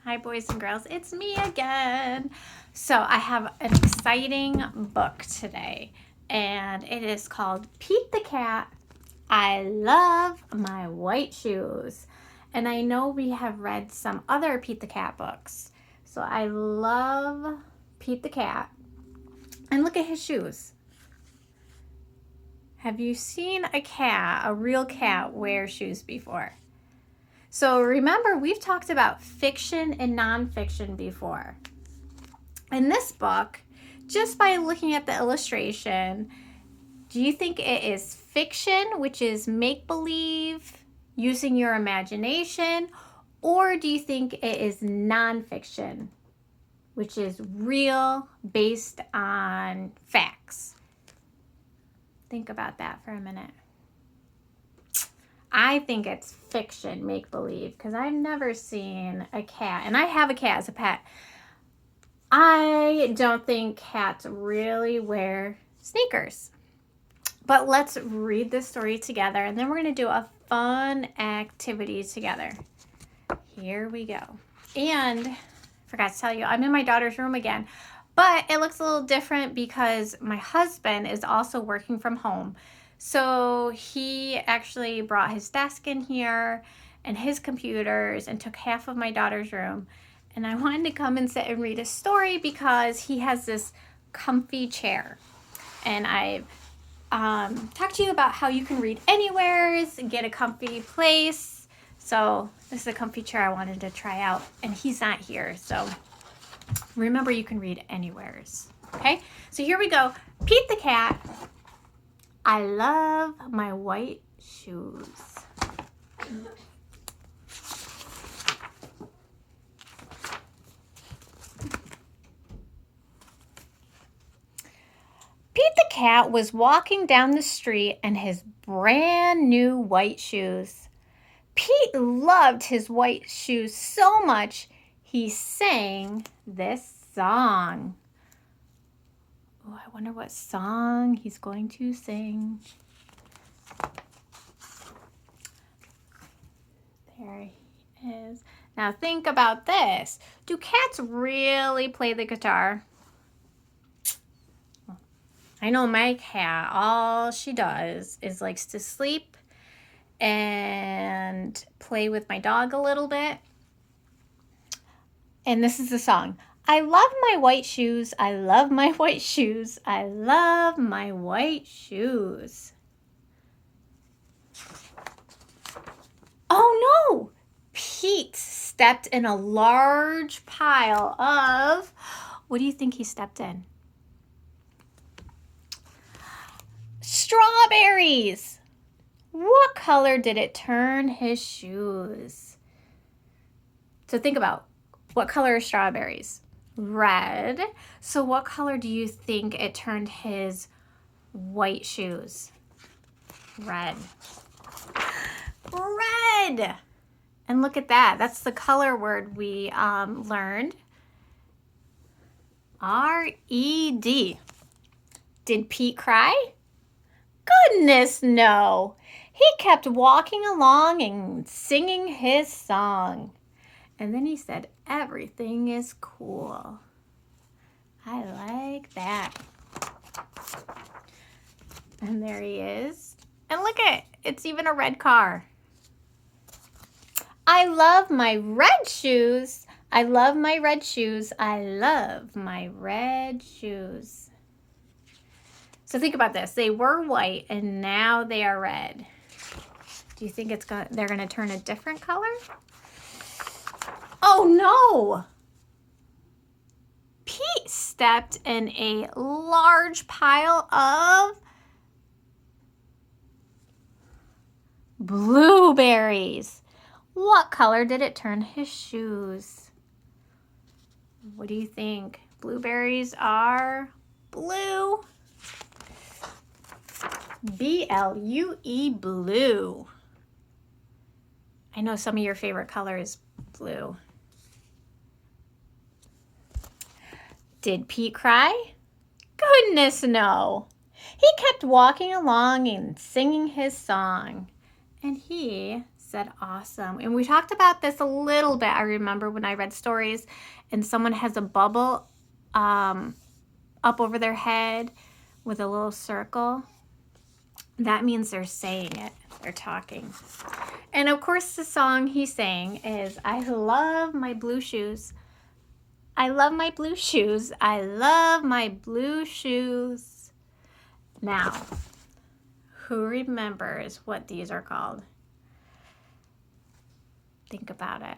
Hi, boys and girls. It's me again. So, I have an exciting book today, and it is called Pete the Cat. I Love My White Shoes. And I know we have read some other Pete the Cat books. So, I love Pete the Cat. And look at his shoes. Have you seen a real cat, wear shoes before? So remember, we've talked about fiction and nonfiction before. In this book, just by looking at the illustration, do you think it is fiction, which is make-believe, using your imagination, or do you think it is nonfiction, which is real, based on facts? Think about that for a minute. I think it's fiction, make-believe, because I've never seen a cat, and I have a cat as a pet. I don't think cats really wear sneakers. But let's read this story together, and then we're going to do a fun activity together. Here we go. And I forgot to tell you, I'm in my daughter's room again, but it looks a little different because my husband is also working from home. So he actually brought his desk in here and his computers and took half of my daughter's room. And I wanted to come and sit and read a story because he has this comfy chair. And I've talked to you about how you can read anywhere, get a comfy place. So this is a comfy chair I wanted to try out, and he's not here. So remember, you can read anywheres. Okay, so here we go. Pete the Cat. I love my white shoes. Pete the Cat was walking down the street in his brand new white shoes. Pete loved his white shoes so much, he sang this song. Oh, I wonder what song he's going to sing. There he is. Now think about this. Do cats really play the guitar? I know my cat, all she does is likes to sleep and play with my dog a little bit. And this is the song. I love my white shoes. I love my white shoes. I love my white shoes. Oh no! Pete stepped in a large pile of, what do you think he stepped in? Strawberries! What color did it turn his shoes? So think about, what color are strawberries? Red. So what color do you think it turned his white shoes? Red. Red! And look at that. That's the color word we learned. R-E-D. Did Pete cry? Goodness, no. He kept walking along and singing his song. And then he said, everything is cool. I like that. And there he is. And look at it. It's even a red car. I love my red shoes. I love my red shoes. I love my red shoes. So think about this. They were white and now they are red. Do you think they're going to turn a different color? Oh no! Pete stepped in a large pile of blueberries. What color did it turn his shoes? What do you think? Blueberries are blue. B-L-U-E, blue. I know some of your favorite color is blue. Did Pete cry? Goodness, no. He kept walking along and singing his song. And he said awesome. And we talked about this a little bit. I remember when I read stories and someone has a bubble up over their head with a little circle. That means they're saying it. They're talking. And of course the song he's saying is, I love my blue shoes. I love my blue shoes. I love my blue shoes. Now, who remembers what these are called? Think about it.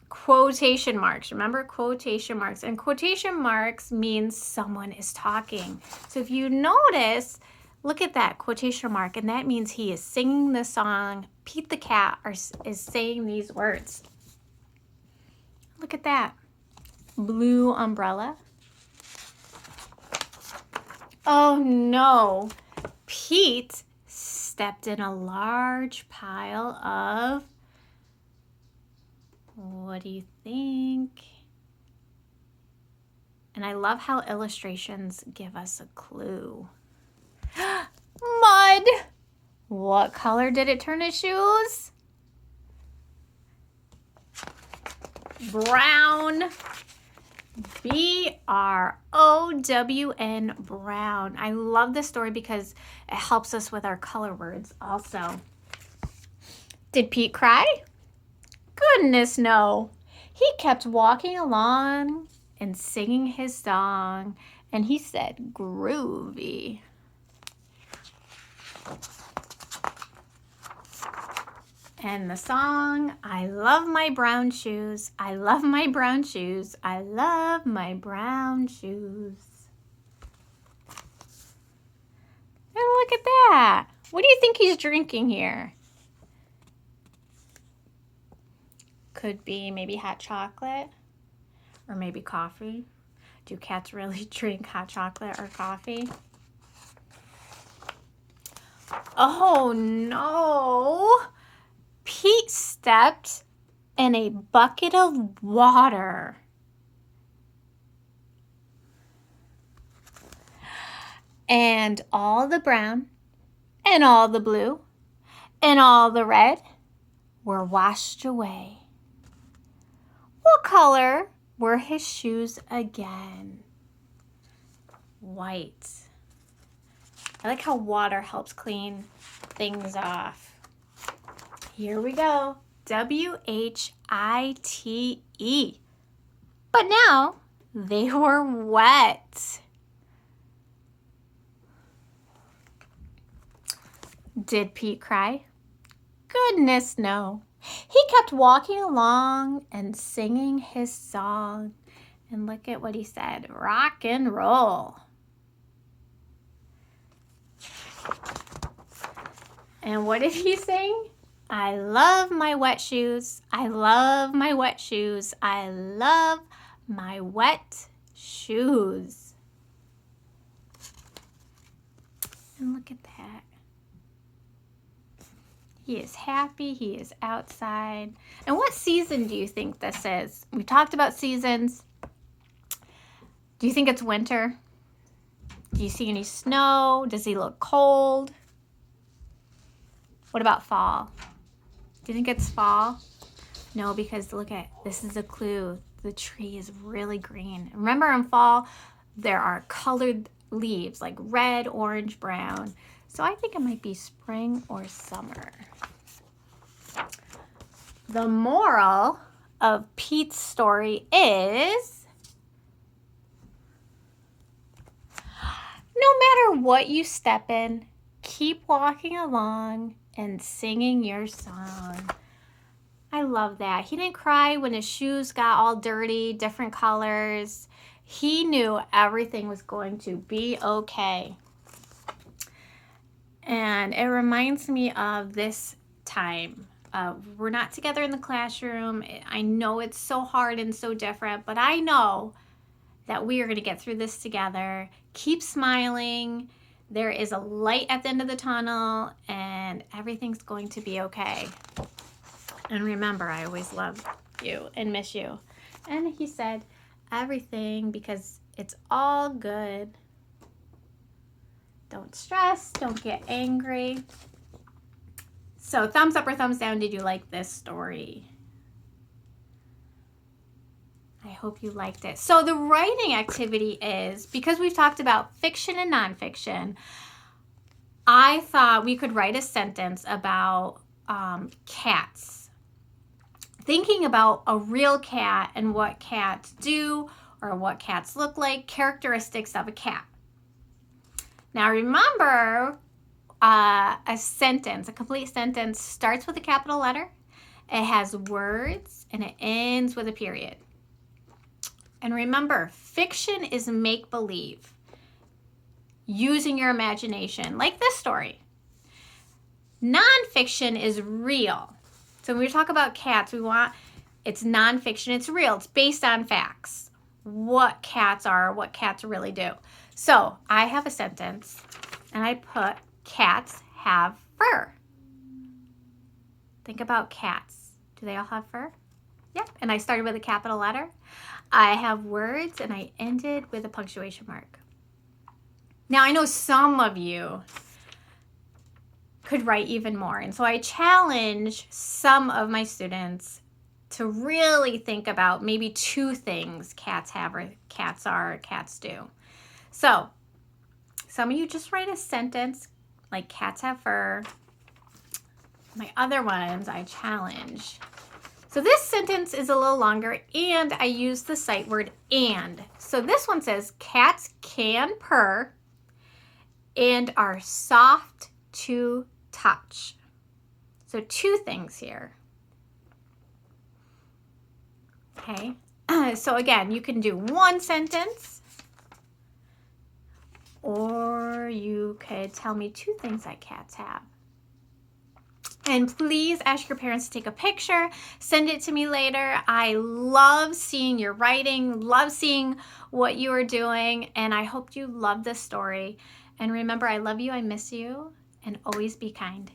Quotation marks. Remember quotation marks? And quotation marks means someone is talking. So if you notice, look at that quotation mark, and that means he is singing the song. Pete the cat is saying these words. Look at that. Blue umbrella. Oh no. Pete stepped in a large pile of, what do you think? And I love how illustrations give us a clue. Mud. What color did it turn his shoes? Brown. B-R-O-W-N, brown. I love this story because it helps us with our color words also. Did Pete cry? Goodness, no. He kept walking along and singing his song, and he said, groovy. And the song, I love my brown shoes. I love my brown shoes. I love my brown shoes. And look at that. What do you think he's drinking here? Could be maybe hot chocolate or maybe coffee. Do cats really drink hot chocolate or coffee? Oh no. Pete stepped in a bucket of water. And all the brown and all the blue and all the red were washed away. What color were his shoes again? White. I like how water helps clean things off. Here we go. W-H-I-T-E. But now they were wet. Did Pete cry? Goodness, no. He kept walking along and singing his song. And look at what he said. Rock and roll. And what did he sing? I love my wet shoes. I love my wet shoes. I love my wet shoes. And look at that. He is happy. He is outside. And what season do you think this is? We talked about seasons. Do you think it's winter? Do you see any snow? Does he look cold? What about fall? Do you think it's fall? No, because look at, this is a clue. The tree is really green. Remember in fall, there are colored leaves like red, orange, brown. So I think it might be spring or summer. The moral of Pete's story is, no matter what you step in, keep walking along and singing your song. I love that. He didn't cry when his shoes got all dirty, different colors. He knew everything was going to be okay. And it reminds me of this time. We're not together in the classroom. I know it's so hard and so different, but I know that we are going to get through this together. Keep smiling. There is a light at the end of the tunnel, and everything's going to be okay. And remember, I always love you and miss you. And he said everything, because it's all good. Don't stress. Don't get angry. So thumbs up or thumbs down, did you like this story? I hope you liked it. So the writing activity is, because we've talked about fiction and nonfiction, I thought we could write a sentence about cats. Thinking about a real cat and what cats do or what cats look like, characteristics of a cat. Now remember, a sentence, a complete sentence starts with a capital letter, it has words, and it ends with a period. And remember, fiction is make-believe, using your imagination, like this story. Nonfiction is real. So when we talk about cats, it's nonfiction, it's real, it's based on facts. What cats are, what cats really do. So I have a sentence, and I put, cats have fur. Think about cats. Do they all have fur? Yep. And I started with a capital letter. I have words, and I ended with a punctuation mark. Now, I know some of you could write even more. And so I challenge some of my students to really think about maybe 2 things cats have, or cats are, or cats do. So some of you just write a sentence like cats have fur. My other ones I challenge. So this sentence is a little longer, and I use the sight word and. So this one says, cats can purr and are soft to touch. So 2 things here. Okay, so again, you can do 1 sentence, or you could tell me 2 things that cats have. And please ask your parents to take a picture, send it to me later. I love seeing your writing, love seeing what you are doing, and I hope you love this story. And remember, I love you, I miss you, and always be kind.